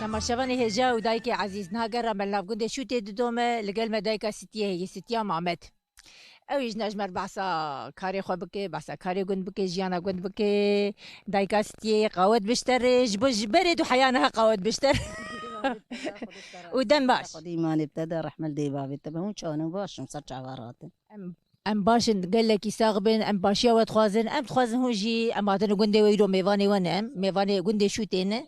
مرشباني هجا ودايكي عزيز نهاجر ملناف قندي شو تدومه لقل ما دايكا ستيه هي ستيه معمد اويج نجمر بعسا كاري خو بكي بعسا كاري قند بكي جيانا قند بكي دايكا ستيه قوت بشتري بج برد وحيانها قوت بشتر ودم باش قديما ابتدى رحمة الديبابي تبعون شانو باش مسرج عبارات ام باش قال لك يساغبن ام باشيا وتخوازن ام تخوازن هوجي ام هاتن قندي ويرو ميفاني ونم ميفاني قندي شو تينه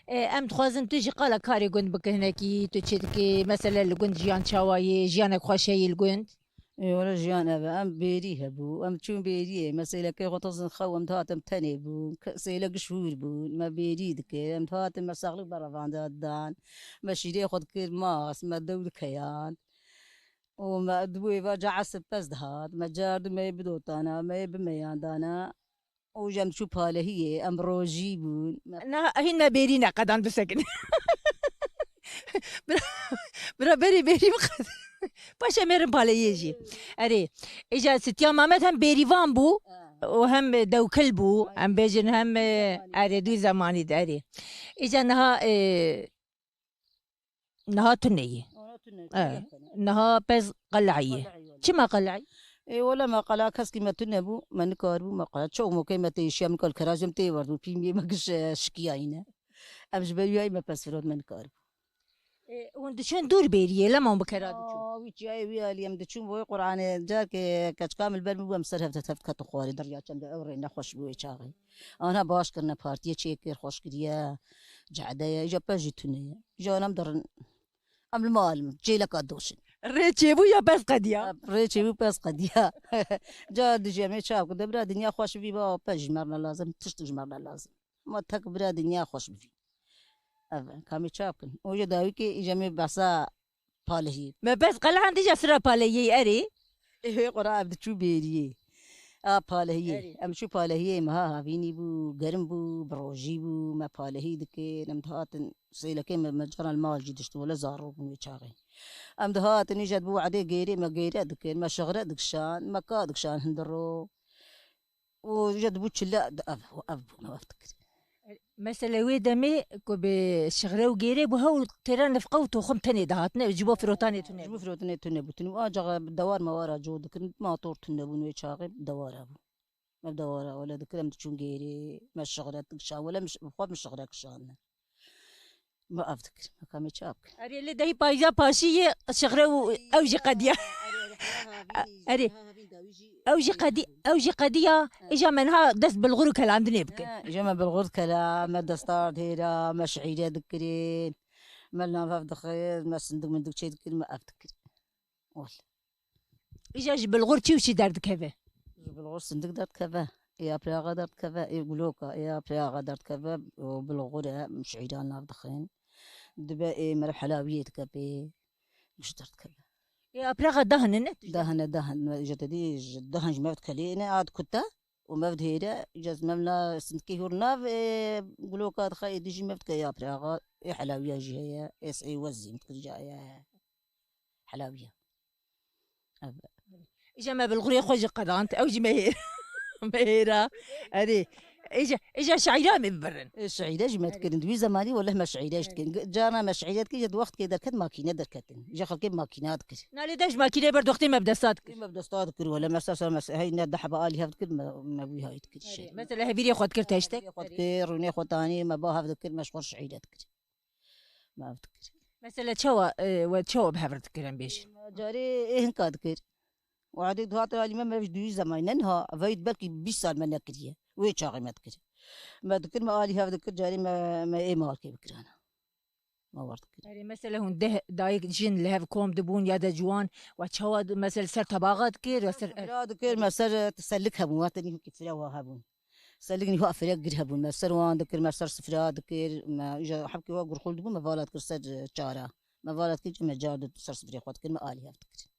ام تخوازن تجي قال كاري قند بك هناكي تشتكي مثلا القند جيان شوايه جيانك خوشي القند ولا جيان أبا أم بيريها بو أم تشون بيريه مسألة كي غطزن خوام تهاتم تاني بو سيلا قشور بو ما بيريدك أم تهاتم مساغلق برا فان دان ما شيري خد كير ماس ما دول كيان وما دوي فاجع عسب بس دهات ما جارد ما يبدوتانا ما يبميان دانا وجم شو باله هي أم روجي بون انا هنا بيرينا قدان بسكن برا بري بري بقد باشا ميرن بالي يجي اري اجا ستيا مامت هم بيريفان بو وهم دو كلبو هم بيجن هم اري دو زماني داري اجا نها نها تنية نها بس قلعية كما قلعي اي ولا ما قلا كسكي ما تنبو ما نكاربو ما قلا شو مو كي ما تيشيا من كل كراجم تي وردو في ما كش شكياينا امش بيو ما بس فرود ما نكاربو وانت شون دور بيريه لما بكراد تشوف ويجي اي ويا اليوم دشوم بو قران جاك كاش كامل بل مو مسر هفت كتخوري دريا كم اوري نخوش بو شاغي انا باش كرنا بارتي تشيكر خوش كريا جعده اجا باجي تنيا جانا مدرن ام المال جي لك ادوشن ريتشي يا بس قديا ريتشي بس قديا جا دجي مي شاف دبرا دنيا خوش بي با باج مرنا لازم تشتج مرنا لازم ما تكبر دنيا خوش بي كامي شافكن وجا داوي كي جمي بسا بالهي ما بس قال عندي جسرة بالي اري ايه قرا بدشو بيري بالهي ام شو بالهي ما ها فيني بو گرم بو بروجي بو ما بالهي دكي نمتهاتن سيلكي مجرى المال جدشت ولا زارو بني شاغي ام دهاتن يجد بو عدي غيري ما غيري دكي ما شغره دكشان ما كا دكشان هندرو وجد بو تشلا اب ما افتكر مثلا ويدمي بشغله وغيري بهو تيران نفقوتو خمتني دهاتنا جيبو فروتاني تني جبو فروتني تني بتني اجا بالدوار ما ورا جود كن ما طور تني بني شاغي بدوار ابو ما بدورة ولا ذكرم تشون غيري ما شغلة تكشان ولا مش بخوف مش شغلة كشان ما أفتكر ما كان يتشابك اري اللي دهي بايزا باشي شغله اوجي قديا اري اوجي قديا اجا منها دس بالغرو كلام دنيبك جمع بالغرد كلام ما دستار هيرا ما شعيرة ذكرين ما لنا دخير ما صندوق من دك شيء ذكر ما أفتكر والله اجا بالغرو تشي دارد كيفه بالغرد صندوق دارت كذا يا بلاغة دارت كذا يقولوكا يا بلاغة دارت كذا وبالغرة مش عيدان نافدخين دبا إيه مرة حلاوية كبي مش دارت كذا يا بلاغة دهن دهن جتدي دهن جمعت كلينا عاد كتا وما بد هيدا جاز مملا سنتكي هورنا قلوكا تخي ديجي ما بدك يا براغا إيه حلاوية جاية إس إي وزي متكل جاية حلاوية اجا ما بالغرو خوج قدانت اوجي مهيرة اري اجا شعيرة من برن الشعيرة جمعت كرن دوي زماني ولا ما شعيرة كن جانا ما شعيرات كي جد وقت كي دركت ماكينة دركتن جا خلقي ماكينات كر نالي داش ما كيلي برد وقتي ما بدا صادك ما بدي استاد كر ولا مسا هاي ندح بقالي هفت كر ما بي هاي كر شيء مثلا هبيري خد كرت هشتك خد كر وني خد تاني ما باه هفت كر مشغول شعيرات كر ما افتكر مثلا تشوا وتشوا بحفرت كلام بيش جاري إيه هنكاد كر وعادي دوات علي ما فيش دوي زمانها فايد بالكي 20 سال من كريه وين شاغي ما تكر ما ذكر ما قالي هذا ذكر جاري ما ايه مالكي بكرانا ما ورد كر يعني مثلا هون ده دايك جن اللي هاف كوم دبون يا جوان وتشوا مثلا سر تباغات كير وسر لا ذكر ما سر تسلكها بو واتني هو كفلا وهابون سلكني هو افريق قرهبون ما سر وان ذكر ما سر سفرا ذكر ما اجا حبكي واقر خلد ما فالات كر سر شارع ما فالات كي ما جاد سر سفرا خد كلمه قالي هذا ذكر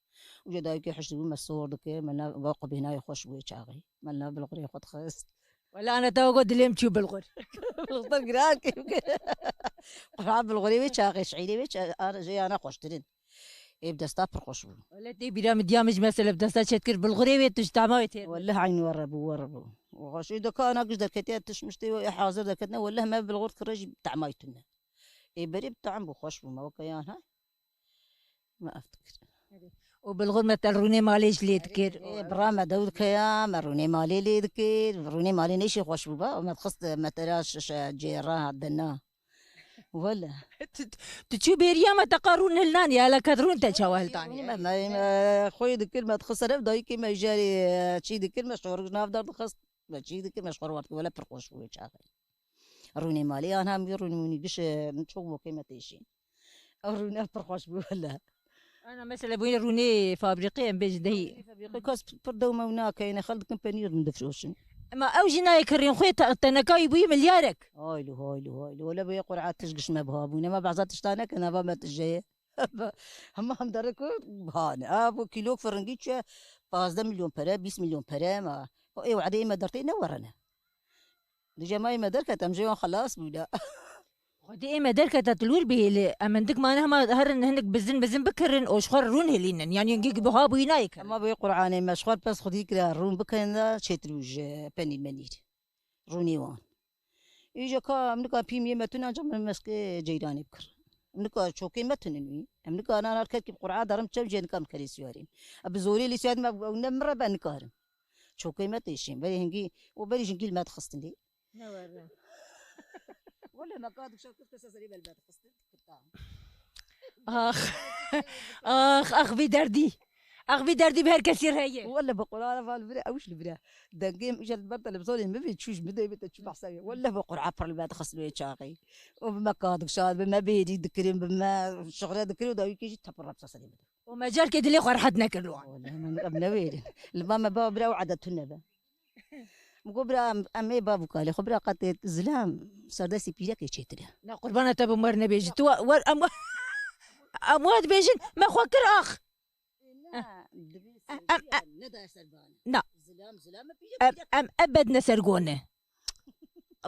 وجا دايك حشد ما الصور ذكر مالنا واقب هنا يخش بو شاغي مالنا بالقريه خد خاص ولا انا تو قد ليم تشوف بالغر بالغدر قراك قرعة بالغريبة شاغي شعيري بيش أنا جاي أنا خوشترين يبدأ ستابر خوشبو ولا تي برام ديامج مثلا بدا تشكر بالغريبه تجتمعوا ولا عين وربو وغش إذا كان أقصد كتير تشمشتي حاضر ذكرنا ولا ما بالغرد كرج تعمايتنا بري بطعم بخوش بما وكيان هاي ما افتكر. وبالغرمة الروني ماليش لي ذكر برا داود كيان مروني مالي لي ذكر مروني مالي نيشي خوش بما وما تخص ما تراش جيران عدنا ولا تشو بيريا ما تقارون هلان يا لا كدرون تشاوهل تاني ما خوي ذكر ما تخص انا بدايكي ما جاري شي ذكر مشهور نافدار تخص ما شي ذكر مشهور وقت ولا برقوش بوي شاغل روني مالي انا هم يروني قش نشوفو كيما تيشي روني برقوش بوي ولا انا مثلا بوين روني فابريقي ام بجدي كاس بردو ما هناك كاين خالد كمبانير من دفشوشن ما اوجينا يكرين خويا تنكاي بوي مليارك هايلو ولا بي قرعه تشقش ما بهابونا ما بعضات تشتانك انا ما تجي هم دركو بهانا ابو كيلو فرنجيتش 15 مليون برا 20 مليون برا ما اي وعدي ما درتي نورنا ديجا ما دركت ام جيون خلاص بودا ودي اما دركة تتلور به اما دك ما نهما هرن هنك بزن بكرن او شخر رون هلينن يعني نجيك بهابو ينايك ما بي قرعاني ما شخر بس خدي كلا رون بكنا شتروج بني منير روني وان يجا كا منكا بيمي متنا جم مسك جيراني بكر منكا شوكي متنني منكا انا ركبت قرعه درم تشم جن كم كريسيارين ابزوري لي سياد ما نمر بنكار شوكي متيشين بري هنجي وبري جنجيل ما تخصني ولا ما قادك شو كنت سري بالبيت خصتك اخ اخ بدردي بهر كثير هي ولا بقرعه فالبرا اوش البرا دقيم اجى البرد اللي بصوري ما في تشوش بدا بتشوف حسابي ولا بقرعه بر البيت خصني شاقي وبما قادك شاد بما بيدي ذكرين بما شغله ذكرين وداوي كيجي تبرب سري وما جال كده لي قرحتنا كلوان والله من قبل وين الماما بابا برا وعدتنا با مقبرا امي بابو قال خبرا قد زلام سرداسي بيرك يشتري نا قربانة تبو مرنا بيجي تو ور اموات بيجن ما خوكر اخ لا زلام ام ابد نسرقونه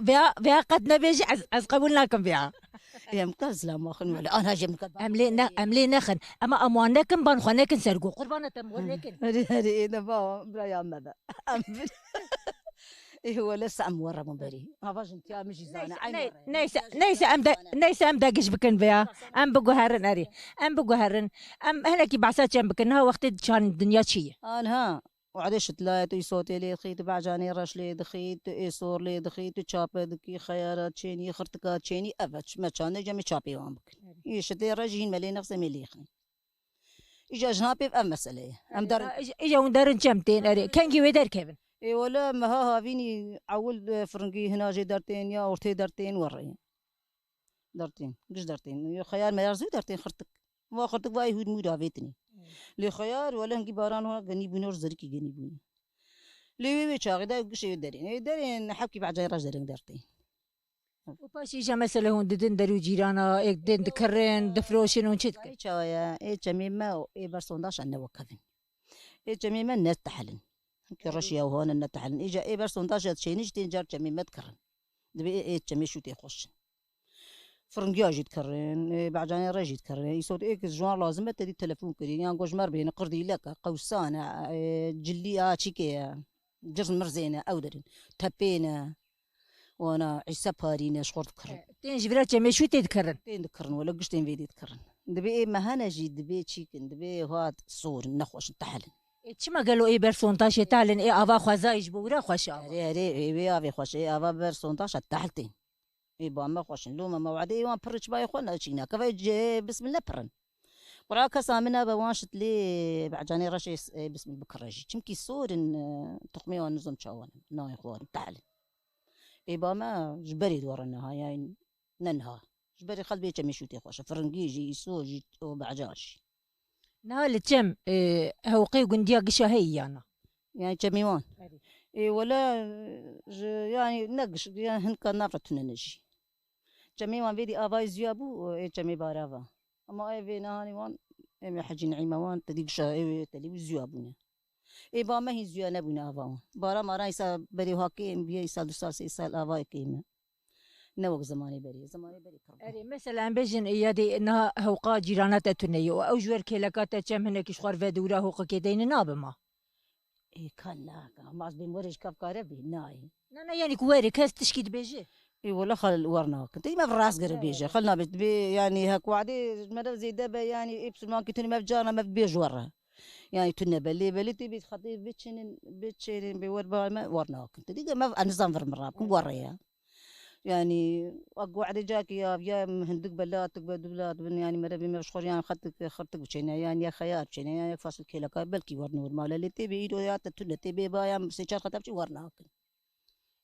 بها قد نبيجي از قبولناكم بها يا مكان زلام اخن ولا انا جم املي نخن اما اموانكم بنخونكن سرقو قربانة تمغنكن هذه انا با برا يا ماذا إيه هو لسه عم ورا من بري ما باش انت مش زانه عين نيسا ام داقش بكن بها ام بقو هرن اري ام بقو هرن ام هلكي بعسات جنب بكنها وقت كان الدنيا شي انا وعدش تلاقي صوتي لي دخيت بعجاني رش لي دخيت صور لي دخيت تشاب دكي خيارات شيني خرتكات شيني ابتش ما كان جمي تشابي وام بكن يشتي رجين ملي نفسي ملي خني اجا جنابي ام مساله ام دار اجا وندرن جمتين اري كان جي ويدر كيفن اي ولا ما ها فيني عول فرنقي هنا جي درتين يا ورتي درتين وري درتين قش درتين يا خيار ما يرزو درتين خرتك ما خرتك باي هود مود عافيتني لي خيار ولا نجي باران هنا غني بنور زركي غني بني لي وي شاغي دا قش درين حكي بعد جاي راج درين درتين وباش يجا مثلا هون ددن درو جيرانا اك دين دكرن دفروشن ونشتك اي شايا اي جميمه اي برسونداش انا وكفن اي جميمه الناس تحلن كرشيا وهون النتحلن اجا اي برسونداش تشينيش تنجر جميمه تكرن دبي اي جمي شو تيخش فرنجيا جيت كرين بعجاني راجي تكرين يسود ايك جوان لازم تدي تليفون كرين يعني جوج مر بين قردي لك قوسانه جليا تشيكي جرن مرزينه اودرين تبينا وانا عيسى بارينا شخورت كرن تين جبرات جمي شو تذكرن تين ذكرن ولا قشتين فيدي تكرن دبي اي مهنا جي دبي تشيكن دبي هاد صور نخوش تحلن چما قالوا اي برسونتاج تالن اي افا خوازايج بورا خوشا ري اي افي خوش اي افا برسونتاج تحلتين اي ما خوش لوما موعدي وان برج باي خونا تشينا كفاي بسم الله برن وراك سامنا بوانشت لي بعجاني رشي بسم البكرجي چمكي صور تقمي ونظم تشاون ناي خوار تعال اي ما جبري دورنا يعني ننها جبري خل بيت مشوتي خوش فرنجيجي سوجي وبعجاش نهال تم هو قي قنديا قشا هي يعني جميوان اي ولا يعني نقش يعني هن كان نافتنا نجي جميوان فيدي افاي زيابو اي جمي بارافا اما اي في نهاني وان اي حجي نعيمه وان تدي قشا اي تدي زيابونا اي ما هي زيانه بنا افا بارا ما رايسا بري هاكي ام بي سال 2 سال افاي كيما نوق زماني بري اري مثلا بيجن يدي انها هوقا جيرانات تنيو او جور كيلكات تشم هناك شخور فدورا هوقا كيدين نابما اي كان لا ما بين ورج كاف كاربي ناي انا يعني كواري كاس تشكيد بيجي اي والله خل ورنا كنت ما في الراس قرب بيجي خلنا بتبي يعني هاك وعدي ما زي دابا يعني ابس ما كنت ما في جارنا ما في بيج ورا يعني تنا بلي تبي تخطي بتشين بوربا ما ورنا كنت ديك ما انا زنفر مرة كم وريا يعني أقعد جاك يا هندق بلات بلات بن يعني مرة بما بشخور يعني خدتك بشينا يعني يا خيار بشينا يعني فاصل كيلا بلكي ورنا ورمال اللي تبي يدو يا تتنا تبي بايا سيشار خطبشي ورنا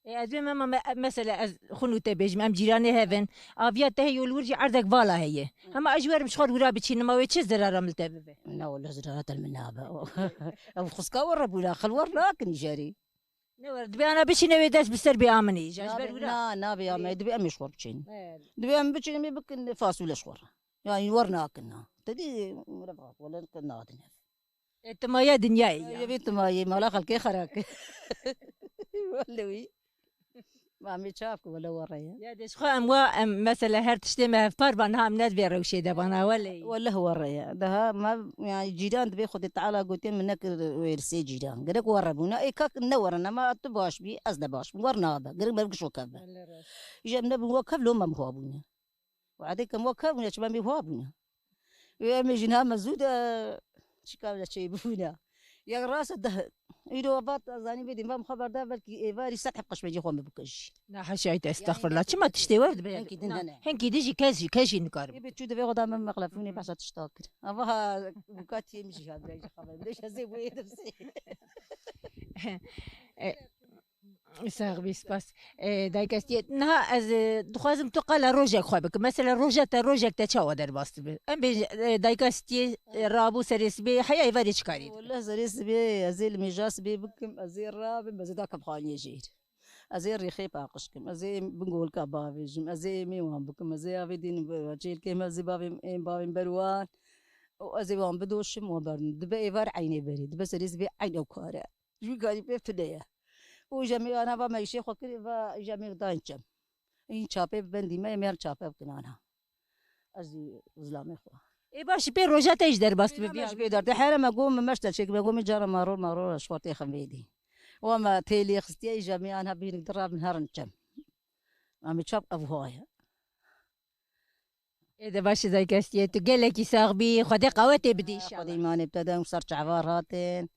از ما مثلا از خونو تبیج ام جیرانی هفن آبیا تهی ولورجی عردك فالا هي اما اجوار مش خور ورا بتشين ما ويتش زرارة ملتبه لا والله زرارة المنابة أو خسكا ورا بولا خل ورا كني جاري نورد بي انا بشي نوي داس بسر بي امني جاش نابي بر ورا نا نابي أما دبي أمي شخور بتشين دبي أمي بتشين أمي بكن فاصلة شخور يعني ورنا كنا تدي مربعات ولا كنا عدنا انت ما يا دنياي يا بنت ما هي ما لا خلك خراك ولا وي ما عمي شافك ولا ورايا يا دش خو ام وا مثلا هر تشتمه في باربان هم ناس بيروشي دبانا ولا هو ورايا ده ما يعني جيران تبي خد تعالى قلت منك ويرسي جيران قالك وربونا اي كاك نورنا ما تباش بي ازدا باش ورنا هذا قالك ما بقشو كذا يجي من موكب لهم ما مهابونا وعديك موكب شباب مهابونا يا مجنها مزودة شكاولا شيء بفونا يا راس ده يدو بات زاني بدي ما خبر ده بلكي ايفاري سطح قش بيجي خوم بكش لا حشايت استغفر يعني الله شما تشتي ورد بي هنكي دننا هنكي ديجي كاجي نقارب يبي تشوف بيغو دام مغلفوني بحث تشتاكر أبغى بكات يمشي هذا ليش خبر ليش هزي بوي نفسي ساغ بي سباس دايكاستي نها از دخوازم تقال روجك خوابك مثلا روجك تشاو در باست بي ام بي دايكاستي رابو سريس بي حيا يفادي شكاري والله زريس بي أزيل المجاس بي بكم أزيل راب بزيدك بخاني جير أزيل ريخيب عقشكم أزيل بنقول كبابيجم أزيل ميوان بكم أزيل أبدين بجيل كيم أزيل بابين بروان وأزيل وان بدوشم وبرن دبا إيفار عيني بريد بس ريس بي عين أوكارا جو قالي بيفتدية وجميع أنا بما يشيخ وكذا فجميع داينشم این چاپه بندی میار چاپه بکنانها از ظلام خو اي باش بي روجات ايش در باست بي مش بيدر تحرم اقوم مشتل شيك بقوم جرى مارور شورتي خميدي وما تيلي خستي جميعا هبين دراب نهار نجم عم تشاب ابوها اذا باش زي كاستي تقلك يساغ بي خدي قواتي بدي ان شاء خدي الله ما ابتدى وصار عباراتين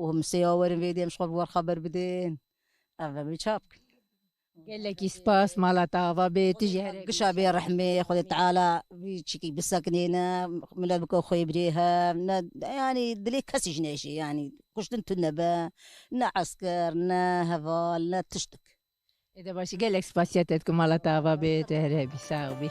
وهم سياور بيدي مش خبر بدين افا بيشاب قال لك سباس مالا طافا بتجي هري قشا بي رحمي خذي تعالى بيشكي بسكنينا ملاد بكو خوي بريها يعني دلي كسي جنيشي يعني كش انت النبا نا عسكر نا هفال نا تشتك اذا باش قال لك سباسياتكم مالا طافا بتهربي ساغ بي